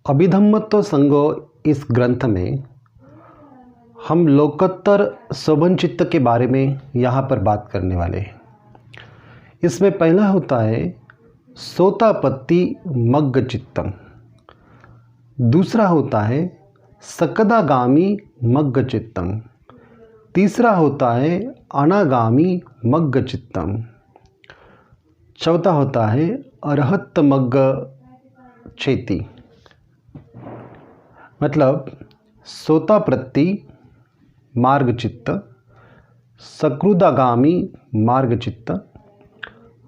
अभिधम्मत्व संगो इस ग्रंथ में हम लोकोत्तर शोभनचित्त के बारे में यहाँ पर बात करने वाले हैं। इसमें पहला होता है सोतापत्ति मग्ग चित्तम, दूसरा होता है सकदागामी मग्ग चित्तम, तीसरा होता है अनागामी मग्ग चित्तम, चौथा होता है अरहत मग्ग चेति। मतलब सोतापत्ति मार्ग चित्त, सकृदागामी मार्ग चित्त,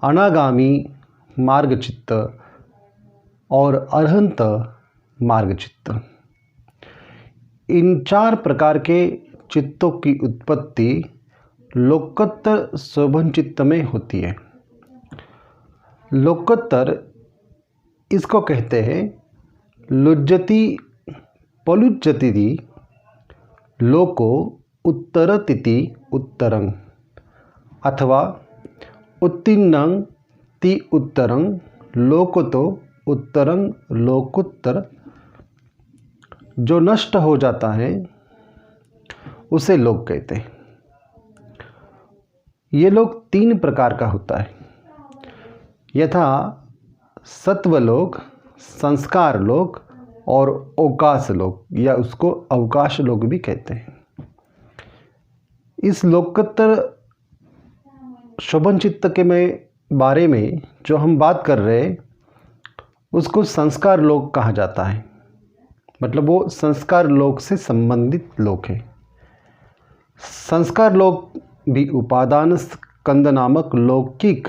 अनागामी मार्ग चित्त और अरहंत मार्ग चित्त। इन चार प्रकार के चित्तों की उत्पत्ति लोकोत्तर शोभन चित्त में होती है। लोकोत्तर इसको कहते हैं लुज्जति पलुज्जति लोको उत्तरतिति उत्तरं अथवा उत्तीर्णं ति उत्तरं लोकतो उत्तरं लोकोत्तर। जो नष्ट हो जाता है उसे लोक कहते हैं। ये लोक तीन प्रकार का होता है, यथा सत्वलोक, संस्कार लोक और अवकाश लोक, या उसको अवकाश लोक भी कहते हैं। इस लोकोत्तर शोभन चित्त के बारे में जो हम बात कर रहे हैं उसको संस्कार लोक कहा जाता है। मतलब वो संस्कार लोक से संबंधित लोक है। संस्कार लोक भी उपादान स्कंद नामक लौकिक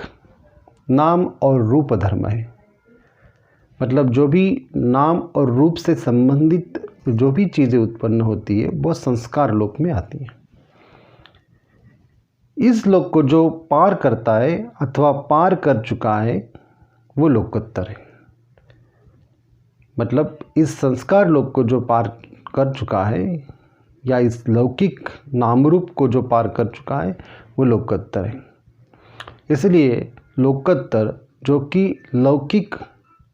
नाम और रूप धर्म है। मतलब जो भी नाम और रूप से संबंधित जो भी चीज़ें उत्पन्न होती है वो संस्कार लोक में आती हैं। इस लोक को जो पार करता है अथवा पार कर चुका है वो लोकोत्तर है। मतलब इस संस्कार लोक को जो पार कर चुका है या इस लौकिक नाम रूप को जो पार कर चुका है वो लोकोत्तर है। इसलिए लोकोत्तर जो कि लौकिक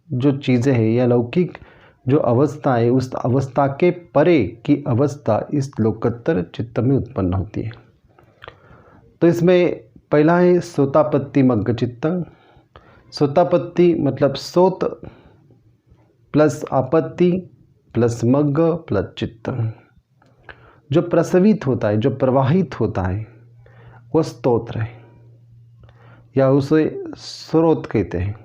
जो चीज़ें हैं या लौकिक जो अवस्था है उस अवस्था के परे की अवस्था इस लोकोत्तर चित्त में उत्पन्न होती है। तो इसमें पहला है सोतापत्ति मग्ग चित्त। सोतापत्ति मतलब सोत प्लस आपत्ति प्लस मग्ग प्लस चित्त। जो प्रसवित होता है, जो प्रवाहित होता है वो स्तोत्र है या उसे स्रोत कहते हैं।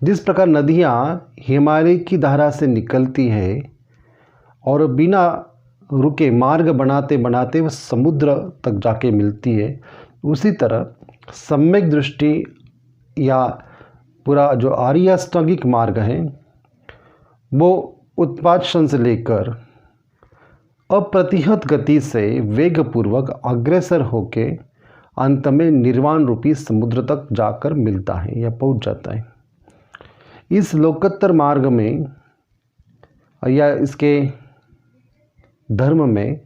जिस प्रकार नदियाँ हिमालय की धारा से निकलती है और बिना रुके मार्ग बनाते बनाते वह समुद्र तक जाके मिलती है, उसी तरह सम्यक दृष्टि या पूरा जो आर्य अष्टांगिक मार्ग है वो उत्पादन से लेकर अप्रतिहत गति से वेगपूर्वक अग्रसर होके अंत में निर्वाण रूपी समुद्र तक जाकर मिलता है या पहुंच जाता है। इस लोकोत्तर मार्ग में या इसके धर्म में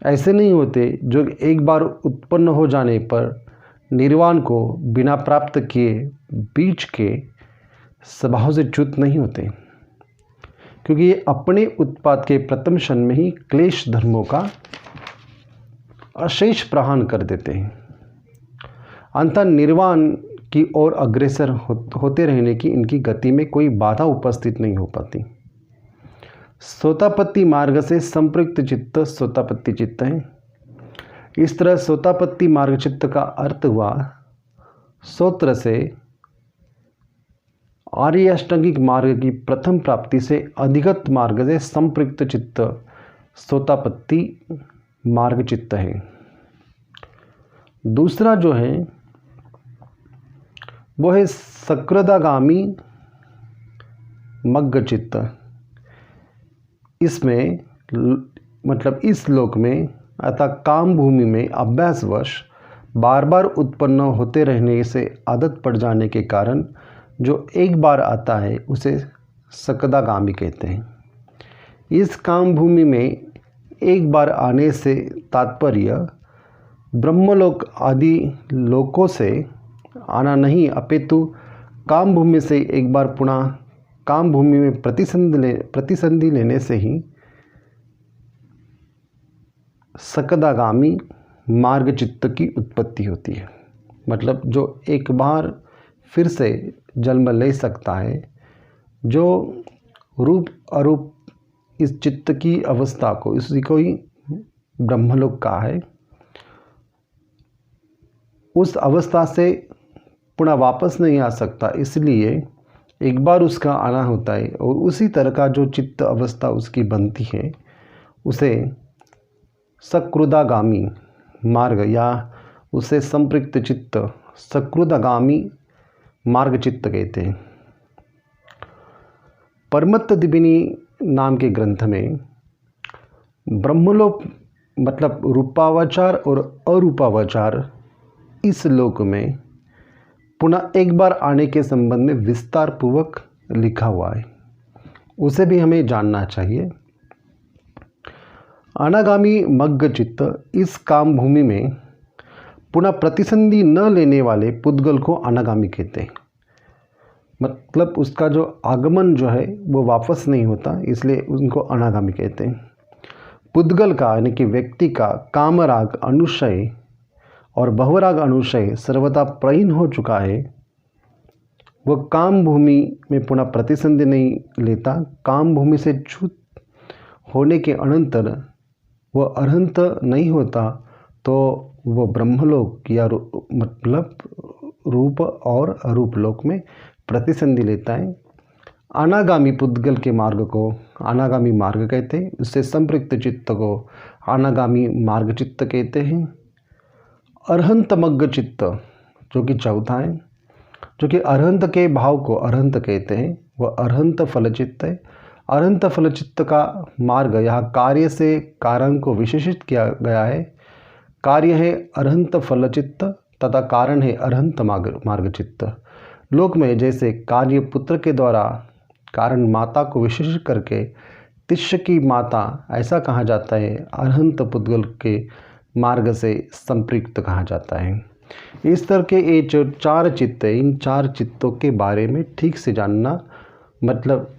ऐसे नहीं होते जो एक बार उत्पन्न हो जाने पर निर्वाण को बिना प्राप्त किए बीच के स्वभाव से च्युत नहीं होते, क्योंकि ये अपने उत्पाद के प्रथम क्षण में ही क्लेश धर्मों का अशेष प्रहान कर देते हैं। अंततः निर्वाण की ओर अग्रसर होते रहने की इनकी गति में कोई बाधा उपस्थित नहीं हो पाती। सोतापत्ति मार्ग से संपृक्त चित्त सोतापत्ति चित्त है। इस तरह सोतापत्ति मार्ग चित्त का अर्थ हुआ सोत्र से आर्य अष्टांगिक मार्ग की प्रथम प्राप्ति से अधिगत मार्ग से संपृक्त चित्त सोतापत्ति मार्ग चित्त है। दूसरा जो है वो है सकृदागामी मग्ग चित्त। इसमें मतलब इस लोक में अतः काम भूमि में अभ्यासवश बार बार उत्पन्न होते रहने से आदत पड़ जाने के कारण जो एक बार आता है उसे सकदागामी कहते हैं। इस काम भूमि में एक बार आने से तात्पर्य ब्रह्मलोक आदि लोकों से आना नहीं, अपितु काम भूमि से एक बार पुनः काम भूमि में प्रतिसंधि लेने से ही सकदागामी मार्ग चित्त की उत्पत्ति होती है। मतलब जो एक बार फिर से जन्म ले सकता है, जो रूप अरूप इस चित्त की अवस्था को, इसी को ही ब्रह्मलोक कहा है, उस अवस्था से पुनः वापस नहीं आ सकता, इसलिए एक बार उसका आना होता है और उसी तरह का जो चित्त अवस्था उसकी बनती है उसे सकृदागामी मार्ग या उसे संपृक्त चित्त सकृदागामी मार्ग चित्त कहते हैं। परमत्तद्विनी नाम के ग्रंथ में ब्रह्मलोक मतलब रूपावचार और अरूपावचार इस लोक में पुनः एक बार आने के संबंध में विस्तार पूर्वक लिखा हुआ है, उसे भी हमें जानना चाहिए। अनागामी मग्ग चित्त इस काम भूमि में पुनः प्रतिसंधि न लेने वाले पुद्गल को अनागामी कहते हैं। मतलब उसका जो आगमन जो है वो वापस नहीं होता, इसलिए उनको अनागामी कहते हैं। पुद्गल का यानी कि व्यक्ति का कामराग अनुशय और भवराग अनुशय सर्वथा प्रहीन हो चुका है, वह काम भूमि में पुनः प्रतिसंधि नहीं लेता। काम भूमि से च्युत होने के अनंतर वह अरहंत नहीं होता, तो वह ब्रह्मलोक या मतलब रूप और अरूप लोक में प्रतिसंधि लेता है। अनागामी पुद्गल के मार्ग को अनागामी मार्ग कहते हैं। उससे संपृक्त चित्त को अनागामी मार्ग चित्त कहते हैं। अरहंत मग्ग चित्त जो कि चौथा है, जो कि अरहंत के भाव को अरहंत कहते हैं, वह अरहंत फलचित्त है। अरहंत फलचित्त का मार्ग यहाँ कार्य से कारण को विशेषित किया गया है। कार्य है अरहंत फलचित्त तथा कारण है अरहंत मार्ग चित्त। लोक में जैसे कार्य पुत्र के द्वारा कारण माता को विशेषित करके तिष्य की माता ऐसा कहा जाता है, अरहंत पुद्गल के मार्ग से संपृक्त कहा जाता है। इस तरह के ये जो चार चित्त है, इन चार चित्तों के बारे में ठीक से जानना, मतलब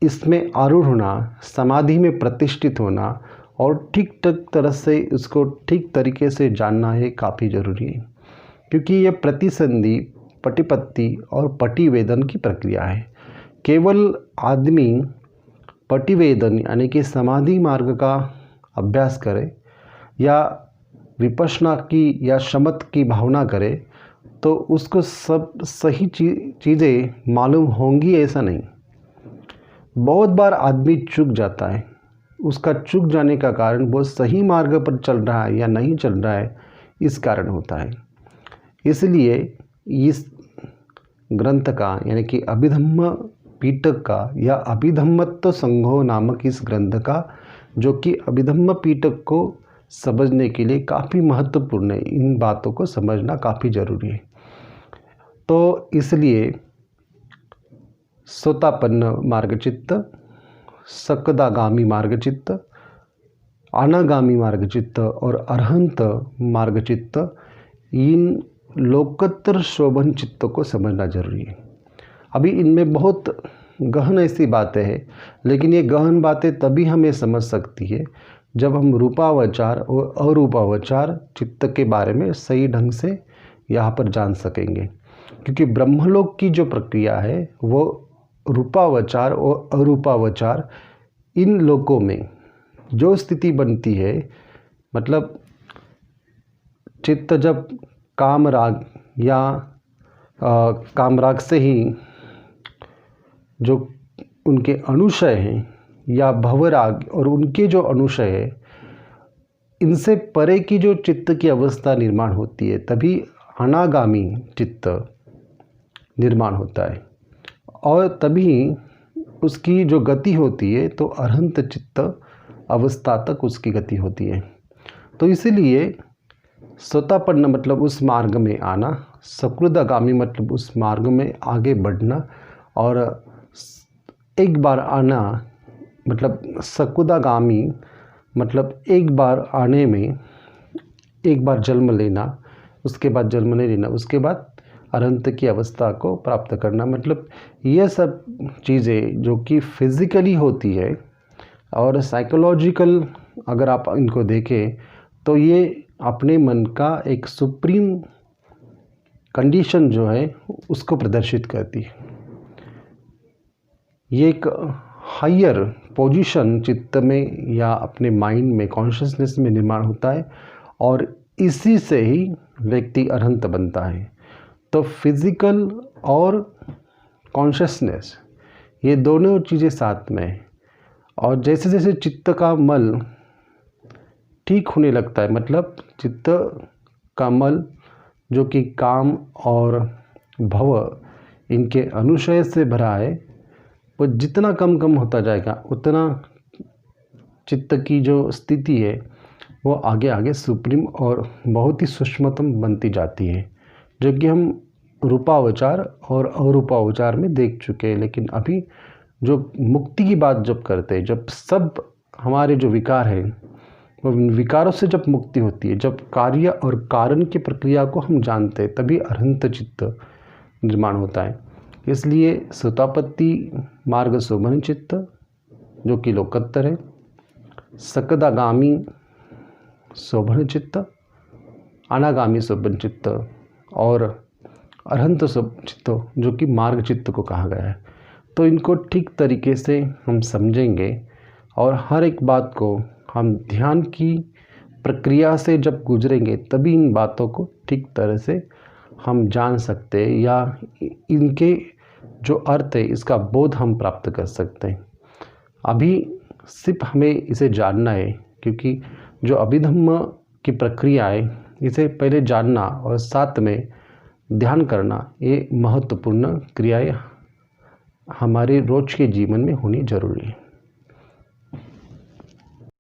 इसमें आरूढ़ होना, समाधि में प्रतिष्ठित होना और ठीक तरह से उसको ठीक तरीके से जानना है काफ़ी ज़रूरी है। क्योंकि ये प्रतिसंधि, पटिपत्ति और पटिवेदन की प्रक्रिया है। केवल आदमी पटिवेदन यानी कि समाधि मार्ग का अभ्यास करे या विपश्यना की या शमत की भावना करे तो उसको सब सही चीज़ें मालूम होंगी, ऐसा नहीं। बहुत बार आदमी चूक जाता है। उसका चूक जाने का कारण वो सही मार्ग पर चल रहा है या नहीं चल रहा है, इस कारण होता है। इसलिए इस ग्रंथ का यानी कि अभिधम्म पीटक का या अभिधम्मत्व संघो नामक इस ग्रंथ का, जो कि अभिधम्म पीटक को समझने के लिए काफ़ी महत्वपूर्ण है, इन बातों को समझना काफ़ी ज़रूरी है। तो इसलिए सोतापन्न मार्गचित्त, सकदागामी मार्गचित्त, अनागामी मार्गचित्त और अरहंत मार्गचित्त, इन लोकोत्तर शोभन चित्तों को समझना जरूरी है। अभी इनमें बहुत गहन ऐसी बातें हैं, लेकिन ये गहन बातें तभी हमें समझ सकती है जब हम रूपावचार और अरूपावचार चित्त के बारे में सही ढंग से यहाँ पर जान सकेंगे। क्योंकि ब्रह्मलोक की जो प्रक्रिया है वो रूपावचार और अरूपावचार, इन लोकों में जो स्थिति बनती है, मतलब चित्त जब कामराग या कामराग से ही जो उनके अनुशय हैं या भवराग और उनके जो अनुशय है, इनसे परे की जो चित्त की अवस्था निर्माण होती है, तभी अनागामी चित्त निर्माण होता है और तभी उसकी जो गति होती है तो अरहंत चित्त अवस्था तक उसकी गति होती है। तो इसीलिए सोतापन्न मतलब उस मार्ग में आना, सकृदागामी मतलब उस मार्ग में आगे बढ़ना, और एक बार आना मतलब सकृदागामी मतलब एक बार आने में एक बार जन्म लेना, उसके बाद जन्म नहीं लेना, उसके बाद अरहंत की अवस्था को प्राप्त करना। मतलब ये सब चीज़ें जो कि फिज़िकली होती है और साइकोलॉजिकल अगर आप इनको देखें तो ये अपने मन का एक सुप्रीम कंडीशन जो है उसको प्रदर्शित करती है। ये एक हायर पोजीशन चित्त में या अपने माइंड में, कॉन्शियसनेस में निर्माण होता है और इसी से ही व्यक्ति अरहंत बनता है। तो फिज़िकल और कॉन्शियसनेस ये दोनों चीज़ें साथ में है और जैसे जैसे चित्त का मल ठीक होने लगता है, मतलब चित्त का मल जो कि काम और भव इनके अनुशय से भरा है, वो जितना कम कम होता जाएगा उतना चित्त की जो स्थिति है वो आगे आगे सुप्रीम और बहुत ही सूक्ष्मतम बनती जाती है, जो कि हम रूपावचार और अरूपावचार में देख चुके हैं। लेकिन अभी जो मुक्ति की बात जब करते हैं, जब सब हमारे जो विकार हैं वो विकारों से जब मुक्ति होती है, जब कार्य और कारण की प्रक्रिया को हम जानते हैं, तभी अरहंत चित्त निर्माण होता है। इसलिए सुतापत्ति मार्ग शोभन चित्त जो कि लोकोत्तर है, सकदागामी शोभन चित्त, अनागामी शोभन चित्त और अरहंत चित्त जो कि मार्ग चित्त को कहा गया है। तो इनको ठीक तरीके से हम समझेंगे और हर एक बात को हम ध्यान की प्रक्रिया से जब गुजरेंगे तभी इन बातों को ठीक तरह से हम जान सकते हैं या इनके जो अर्थ है इसका बोध हम प्राप्त कर सकते हैं। अभी सिर्फ हमें इसे जानना है, क्योंकि जो अभिधम्म की प्रक्रिया है इसे पहले जानना और साथ में ध्यान करना, ये महत्वपूर्ण क्रियाएं हमारे रोज के जीवन में होनी जरूरी है।